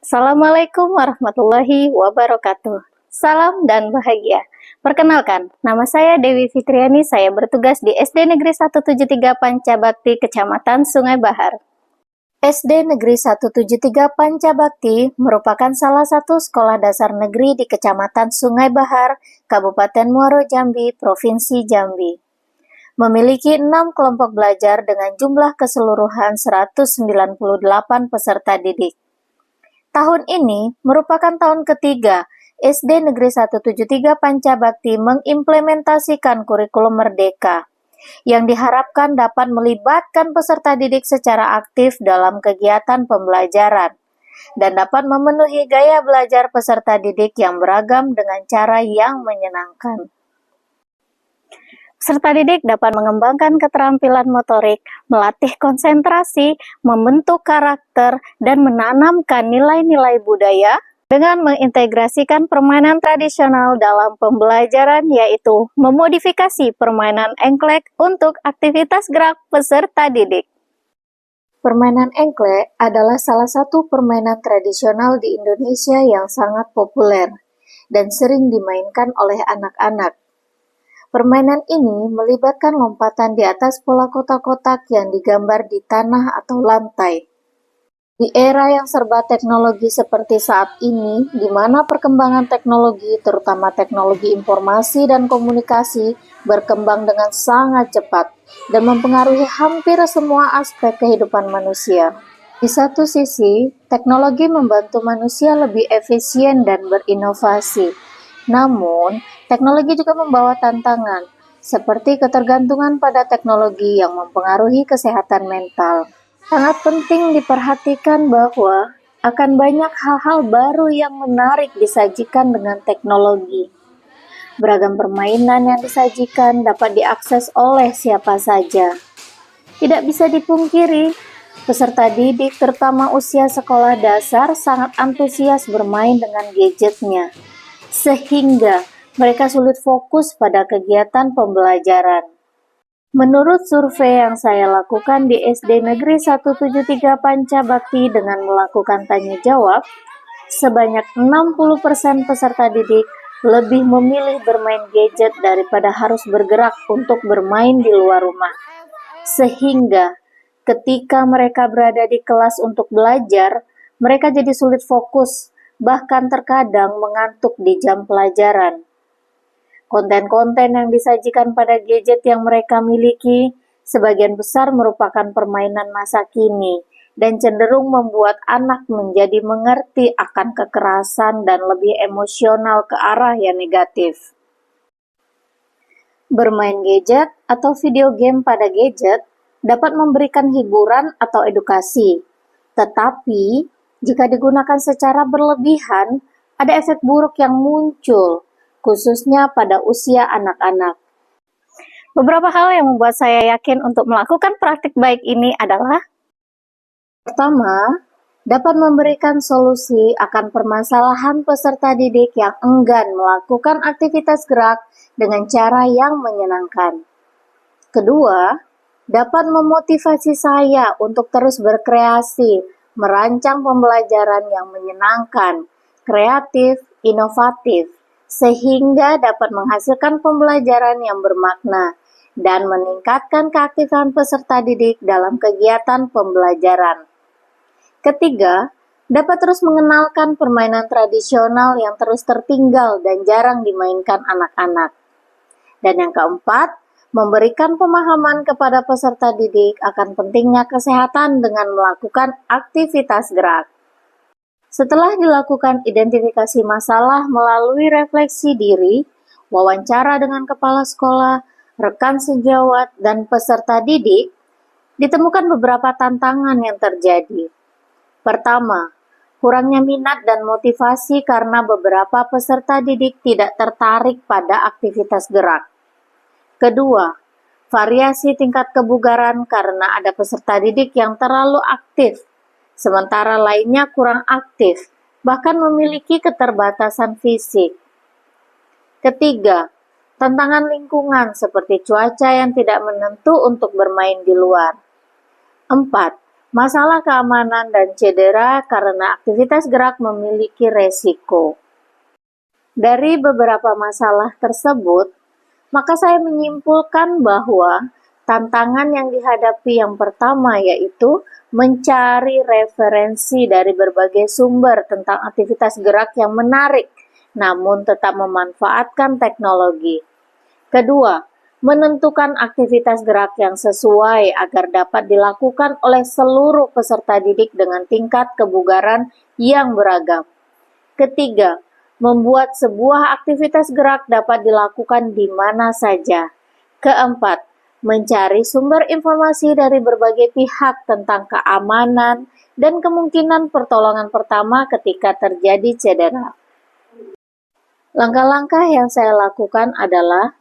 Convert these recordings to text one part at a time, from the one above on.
Assalamualaikum warahmatullahi wabarakatuh. Salam dan bahagia. Perkenalkan, nama saya Dewi Fitriani, saya bertugas di SD Negeri 173 Pancabakti, Kecamatan Sungai Bahar. SD Negeri 173 Pancabakti merupakan salah satu sekolah dasar negeri di Kecamatan Sungai Bahar, Kabupaten Muaro Jambi, Provinsi Jambi. Memiliki 6 kelompok belajar dengan jumlah keseluruhan 198 peserta didik. Tahun ini merupakan tahun ketiga SD Negeri 173 Pancabakti mengimplementasikan kurikulum Merdeka, yang diharapkan dapat melibatkan peserta didik secara aktif dalam kegiatan pembelajaran, dan dapat memenuhi gaya belajar peserta didik yang beragam dengan cara yang menyenangkan. Peserta didik dapat mengembangkan keterampilan motorik, melatih konsentrasi, membentuk karakter, dan menanamkan nilai-nilai budaya dengan mengintegrasikan permainan tradisional dalam pembelajaran, yaitu memodifikasi permainan engklek untuk aktivitas gerak peserta didik. Permainan engklek adalah salah satu permainan tradisional di Indonesia yang sangat populer dan sering dimainkan oleh anak-anak. Permainan ini melibatkan lompatan di atas pola kotak-kotak yang digambar di tanah atau lantai. Di era yang serba teknologi seperti saat ini, di mana perkembangan teknologi, terutama teknologi informasi dan komunikasi, berkembang dengan sangat cepat dan mempengaruhi hampir semua aspek kehidupan manusia. Di satu sisi, teknologi membantu manusia lebih efisien dan berinovasi. Namun, teknologi juga membawa tantangan, seperti ketergantungan pada teknologi yang mempengaruhi kesehatan mental. Sangat penting diperhatikan bahwa akan banyak hal-hal baru yang menarik disajikan dengan teknologi. Beragam permainan yang disajikan dapat diakses oleh siapa saja. Tidak bisa dipungkiri, peserta didik terutama usia sekolah dasar sangat antusias bermain dengan gadgetnya, sehingga mereka sulit fokus pada kegiatan pembelajaran. Menurut survei yang saya lakukan di SD Negeri 173 Pancabakti dengan melakukan tanya jawab, sebanyak 60% peserta didik lebih memilih bermain gadget daripada harus bergerak untuk bermain di luar rumah. Sehingga ketika mereka berada di kelas untuk belajar, mereka jadi sulit fokus, bahkan terkadang mengantuk di jam pelajaran. Konten-konten yang disajikan pada gadget yang mereka miliki sebagian besar merupakan permainan masa kini dan cenderung membuat anak menjadi mengerti akan kekerasan dan lebih emosional ke arah yang negatif. Bermain gadget atau video game pada gadget dapat memberikan hiburan atau edukasi, tetapi jika digunakan secara berlebihan, ada efek buruk yang muncul, khususnya pada usia anak-anak. Beberapa hal yang membuat saya yakin untuk melakukan praktik baik ini adalah: pertama, dapat memberikan solusi akan permasalahan peserta didik yang enggan melakukan aktivitas gerak dengan cara yang menyenangkan. Kedua, dapat memotivasi saya untuk terus berkreasi, merancang pembelajaran yang menyenangkan, kreatif, inovatif, sehingga dapat menghasilkan pembelajaran yang bermakna dan meningkatkan keaktifan peserta didik dalam kegiatan pembelajaran. Ketiga, dapat terus mengenalkan permainan tradisional yang terus tertinggal dan jarang dimainkan anak-anak. Dan yang keempat, memberikan pemahaman kepada peserta didik akan pentingnya kesehatan dengan melakukan aktivitas gerak. Setelah dilakukan identifikasi masalah melalui refleksi diri, wawancara dengan kepala sekolah, rekan sejawat, dan peserta didik, ditemukan beberapa tantangan yang terjadi. Pertama, kurangnya minat dan motivasi karena beberapa peserta didik tidak tertarik pada aktivitas gerak. Kedua, variasi tingkat kebugaran karena ada peserta didik yang terlalu aktif, sementara lainnya kurang aktif, bahkan memiliki keterbatasan fisik. Ketiga, tantangan lingkungan seperti cuaca yang tidak menentu untuk bermain di luar. 4. Masalah keamanan dan cedera karena aktivitas gerak memiliki resiko. Dari beberapa masalah tersebut, maka saya menyimpulkan bahwa tantangan yang dihadapi yang pertama yaitu mencari referensi dari berbagai sumber tentang aktivitas gerak yang menarik, namun tetap memanfaatkan teknologi. Kedua, menentukan aktivitas gerak yang sesuai agar dapat dilakukan oleh seluruh peserta didik dengan tingkat kebugaran yang beragam. Ketiga, membuat sebuah aktivitas gerak dapat dilakukan di mana saja. Keempat, mencari sumber informasi dari berbagai pihak tentang keamanan dan kemungkinan pertolongan pertama ketika terjadi cedera. Langkah-langkah yang saya lakukan adalah: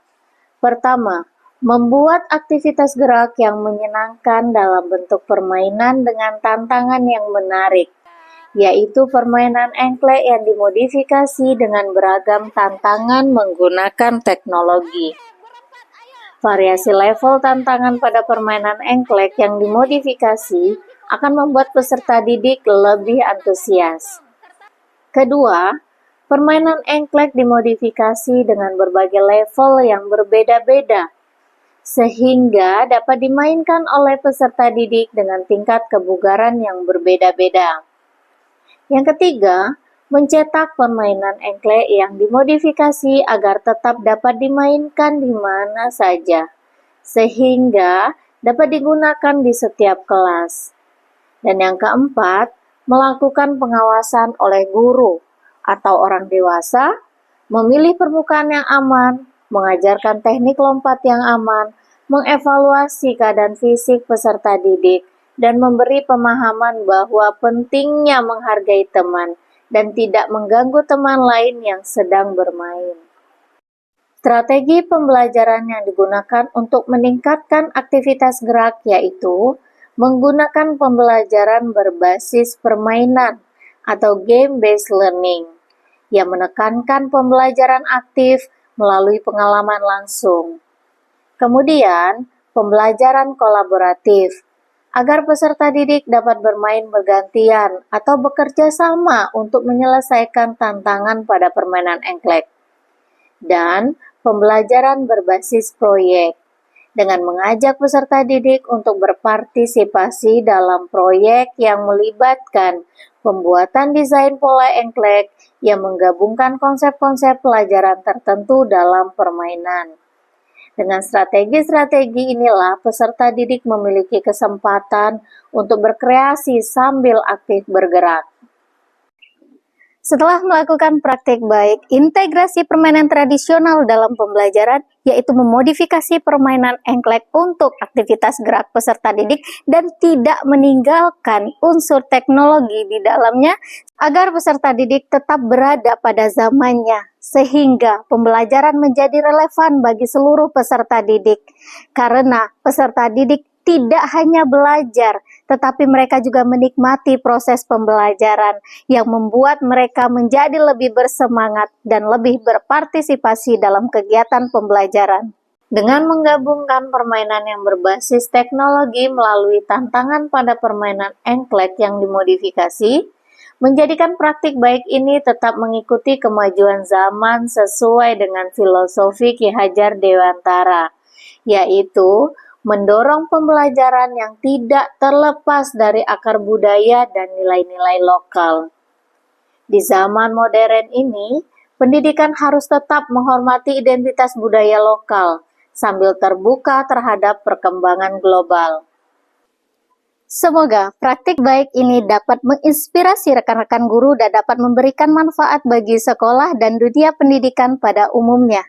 pertama, membuat aktivitas gerak yang menyenangkan dalam bentuk permainan dengan tantangan yang menarik, yaitu permainan engklek yang dimodifikasi dengan beragam tantangan menggunakan teknologi. Variasi level tantangan pada permainan engklek yang dimodifikasi akan membuat peserta didik lebih antusias. Kedua, permainan engklek dimodifikasi dengan berbagai level yang berbeda-beda, sehingga dapat dimainkan oleh peserta didik dengan tingkat kebugaran yang berbeda-beda. Yang ketiga, mencetak permainan engklek yang dimodifikasi agar tetap dapat dimainkan di mana saja, sehingga dapat digunakan di setiap kelas. Dan yang keempat, melakukan pengawasan oleh guru atau orang dewasa, memilih permukaan yang aman, mengajarkan teknik lompat yang aman, mengevaluasi keadaan fisik peserta didik, dan memberi pemahaman bahwa pentingnya menghargai teman dan tidak mengganggu teman lain yang sedang bermain. Strategi pembelajaran yang digunakan untuk meningkatkan aktivitas gerak yaitu menggunakan pembelajaran berbasis permainan atau game-based learning yang menekankan pembelajaran aktif melalui pengalaman langsung. Kemudian, pembelajaran kolaboratif agar peserta didik dapat bermain bergantian atau bekerja sama untuk menyelesaikan tantangan pada permainan engklek. Dan pembelajaran berbasis proyek dengan mengajak peserta didik untuk berpartisipasi dalam proyek yang melibatkan pembuatan desain pola engklek yang menggabungkan konsep-konsep pelajaran tertentu dalam permainan. Dengan strategi-strategi inilah peserta didik memiliki kesempatan untuk berkreasi sambil aktif bergerak. Setelah melakukan praktik baik, integrasi permainan tradisional dalam pembelajaran, yaitu memodifikasi permainan engklek untuk aktivitas gerak peserta didik dan tidak meninggalkan unsur teknologi di dalamnya, agar peserta didik tetap berada pada zamannya, sehingga pembelajaran menjadi relevan bagi seluruh peserta didik. Karena peserta didik tidak hanya belajar, tetapi mereka juga menikmati proses pembelajaran yang membuat mereka menjadi lebih bersemangat dan lebih berpartisipasi dalam kegiatan pembelajaran. Dengan menggabungkan permainan yang berbasis teknologi melalui tantangan pada permainan engklek yang dimodifikasi, menjadikan praktik baik ini tetap mengikuti kemajuan zaman sesuai dengan filosofi Ki Hajar Dewantara, yaitu mendorong pembelajaran yang tidak terlepas dari akar budaya dan nilai-nilai lokal. Di zaman modern ini, pendidikan harus tetap menghormati identitas budaya lokal, sambil terbuka terhadap perkembangan global. Semoga praktik baik ini dapat menginspirasi rekan-rekan guru dan dapat memberikan manfaat bagi sekolah dan dunia pendidikan pada umumnya.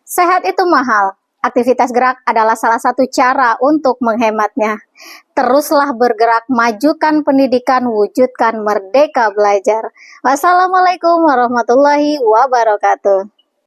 Sehat itu mahal. Aktivitas gerak adalah salah satu cara untuk menghematnya. Teruslah bergerak, majukan pendidikan, wujudkan merdeka belajar. Wassalamualaikum warahmatullahi wabarakatuh.